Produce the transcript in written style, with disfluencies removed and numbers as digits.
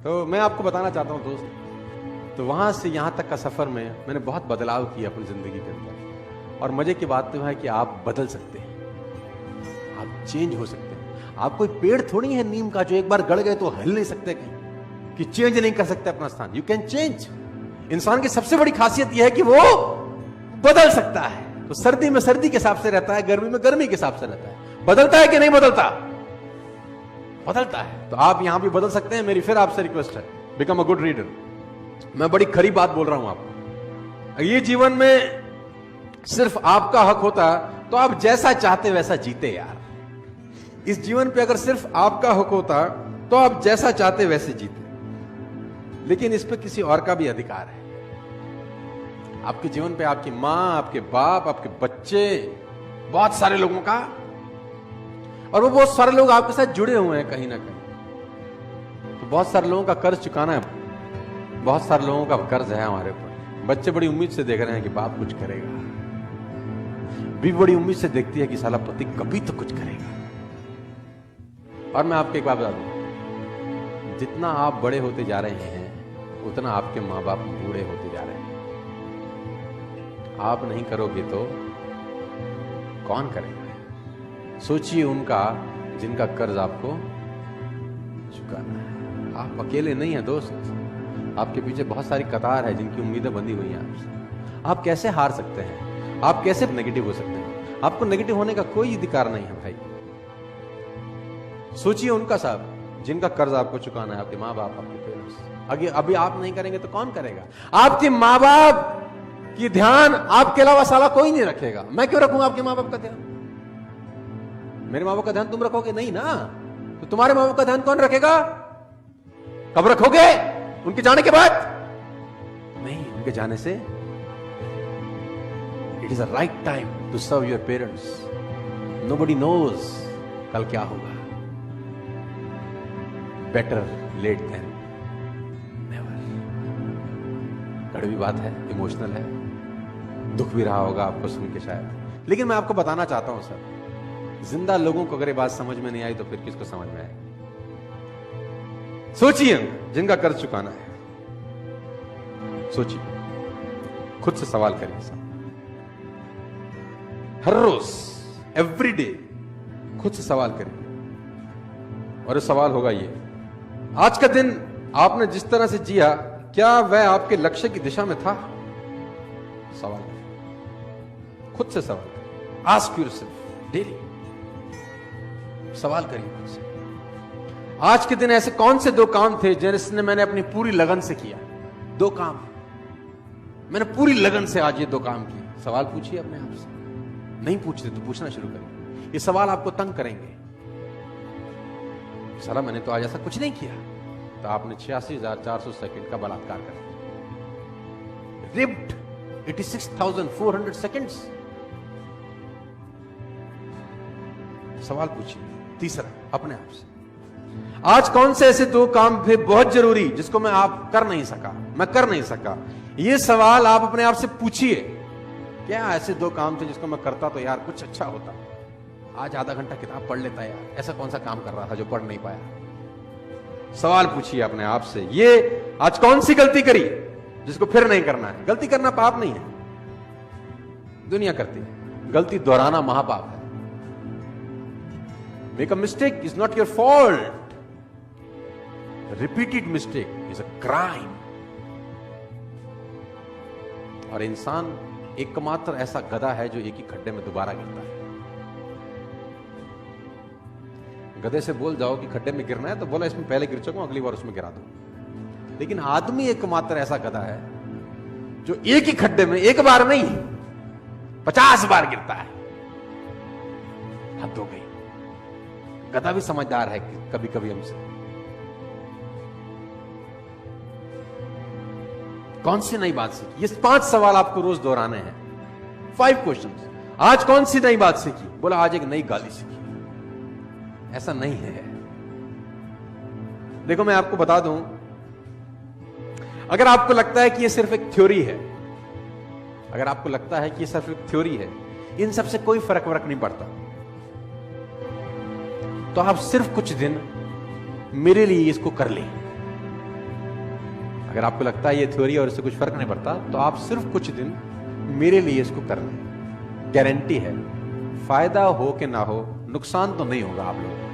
तो मैं आपको बताना चाहता हूं दोस्त, तो वहां से यहां तक का सफर में मैंने बहुत बदलाव किया अपनी जिंदगी के अंदर। और मजे की बात तो है कि आप बदल सकते हैं, आप चेंज हो सकते हैं। आप कोई पेड़ थोड़ी है नीम का जो एक बार गड़ गए तो हिल नहीं सकते कहीं, कि चेंज नहीं कर सकते अपना स्थान। You can change. इंसान की सबसे बड़ी खासियत यह है कि वो बदल सकता है। तो सर्दी में सर्दी के हिसाब से रहता है, गर्मी में गर्मी के हिसाब से रहता है। बदलता है कि नहीं बदलता? बदलता है। तो आप यहां भी बदल सकते हैं। मेरी फिर आपसे रिक्वेस्ट है, बिकम अ गुड रीडर। मैं बड़ी खरी बात बोल रहा हूं आपको। ये जीवन में सिर्फ आपका हक होता तो आप जैसा चाहते वैसा जीते यार। इस जीवन पे अगर सिर्फ आपका हक होता तो आप जैसा चाहते वैसे जीते। लेकिन इस पे किसी और का भी अधिकार है। आपके जीवन पे आपकी मां, आपके बाप, आपके बच्चे, बहुत सारे लोगों का, और वो बहुत सारे लोग आपके साथ जुड़े हुए हैं कहीं ना कहीं। तो बहुत सारे लोगों का कर्ज चुकाना है, बहुत सारे लोगों का कर्ज है हमारे ऊपर। बच्चे बड़ी उम्मीद से देख रहे हैं कि बाप कुछ करेगा, भी बड़ी उम्मीद से देखती है कि साला पति कभी तो कुछ करेगा। और मैं आपको एक बात बता दूं, जितना आप बड़े होते जा रहे हैं उतना आपके मां बाप बूढ़े होते जा रहे हैं। आप नहीं करोगे तो कौन करेगा? सोचिए उनका जिनका कर्ज आपको चुकाना है। आप अकेले नहीं हैं दोस्त, आपके पीछे बहुत सारी कतार है जिनकी उम्मीदें बंधी हुई हैं आपसे। आप कैसे हार सकते हैं? आप कैसे नेगेटिव हो सकते हैं? आपको नेगेटिव होने का कोई अधिकार नहीं है भाई। सोचिए उनका साहब जिनका कर्ज आपको चुकाना है, आपके माँ बाप, आपके पेरेंट्स। अभी आप नहीं करेंगे तो कौन करेगा? आपके माँ बाप की ध्यान आपके अलावा साला कोई नहीं रखेगा। मैं क्यों रखूंगा आपके माँ बाप का ध्यान? मेरे माँ बाप का ध्यान तुम रखोगे नहीं ना, तो तुम्हारे माँ बाप का ध्यान कौन रखेगा? कब रखोगे? उनके जाने के बाद नहीं, उनके जाने से। It is a right time to serve your parents. Nobody knows कल क्या होगा। Better late than never. कड़वी बात है, इमोशनल है, दुख भी रहा होगा आपको सुन के शायद। लेकिन मैं आपको बताना चाहता हूं सर, जिंदा लोगों को अगर ये बात समझ में नहीं आई तो फिर किसको समझ में आएगी? सोचिए जिनका कर्ज चुकाना है, सोचिए, खुद से सवाल करिए साहब। हर रोज, एवरी डे खुद से सवाल करिए। और ये सवाल होगा ये, आज का दिन आपने जिस तरह से जिया, क्या वह आपके लक्ष्य की दिशा में था? सवाल करिए, खुद से सवाल करिए। आस्क योरसेल्फ डेली, सवाल करिए खुद से। आज के दिन ऐसे कौन से दो काम थे जिसने मैंने अपनी पूरी लगन से किया? दो काम मैंने पूरी लगन से आज ये दो काम किए। सवाल पूछिए अपने आप से। नहीं पूछते तो पूछना शुरू करिए। ये सवाल आपको तंग करेंगे। साला मैंने तो आज ऐसा कुछ नहीं किया, तो आपने 86,400 सेकंड का बलात्कार कर दिया। Ripped 86,400 seconds. सवाल पूछिए। तीसरा, अपने आप से, आज कौन से ऐसे दो काम थे बहुत जरूरी जिसको मैं कर नहीं सका? ये सवाल आप अपने आप से पूछिए। क्या ऐसे दो काम थे जिसको मैं करता तो यार कुछ अच्छा होता? आज आधा घंटा किताब पढ़ लेता यार, ऐसा कौन सा काम कर रहा था जो पढ़ नहीं पाया? सवाल पूछिए अपने आप से। ये आज कौन सी गलती करी जिसको फिर नहीं करना है? गलती करना पाप नहीं है, दुनिया करती है। गलती दोहराना महापाप है। Make a mistake is not your fault, repeated mistake is a crime. और इंसान एकमात्र ऐसा गधा है जो एक ही खड्डे में दोबारा गिरता है। गधे से बोल जाओ कि खड्डे में गिरना है तो बोला इसमें पहले गिर चुका हूं, अगली बार उसमें गिरा दो। लेकिन आदमी एकमात्र ऐसा गधा है जो एक ही खड्डे में एक बार नहीं 50 बार गिरता है। हद हो गई। गधा भी समझदार है कि कभी कभी हमसे। कौन सी नई बात सीखी? ये 5 सवाल आपको रोज दोहराने हैं। 5 क्वेश्चंस। आज कौन सी नई बात सीखी? बोला आज एक नई गाली सीखी। ऐसा नहीं है। देखो मैं आपको बता दूं, अगर आपको लगता है कि ये सिर्फ एक थ्योरी है, अगर आपको लगता है कि ये सिर्फ एक थ्योरी है, इन सबसे कोई फर्क नहीं पड़ता, तो आप सिर्फ कुछ दिन मेरे लिए इसको कर लें। अगर आपको लगता है ये थ्योरी और इससे कुछ फर्क नहीं पड़ता, तो आप सिर्फ कुछ दिन मेरे लिए इसको कर लें। गारंटी है, फायदा हो कि ना हो, नुकसान तो नहीं होगा आप लोगों को।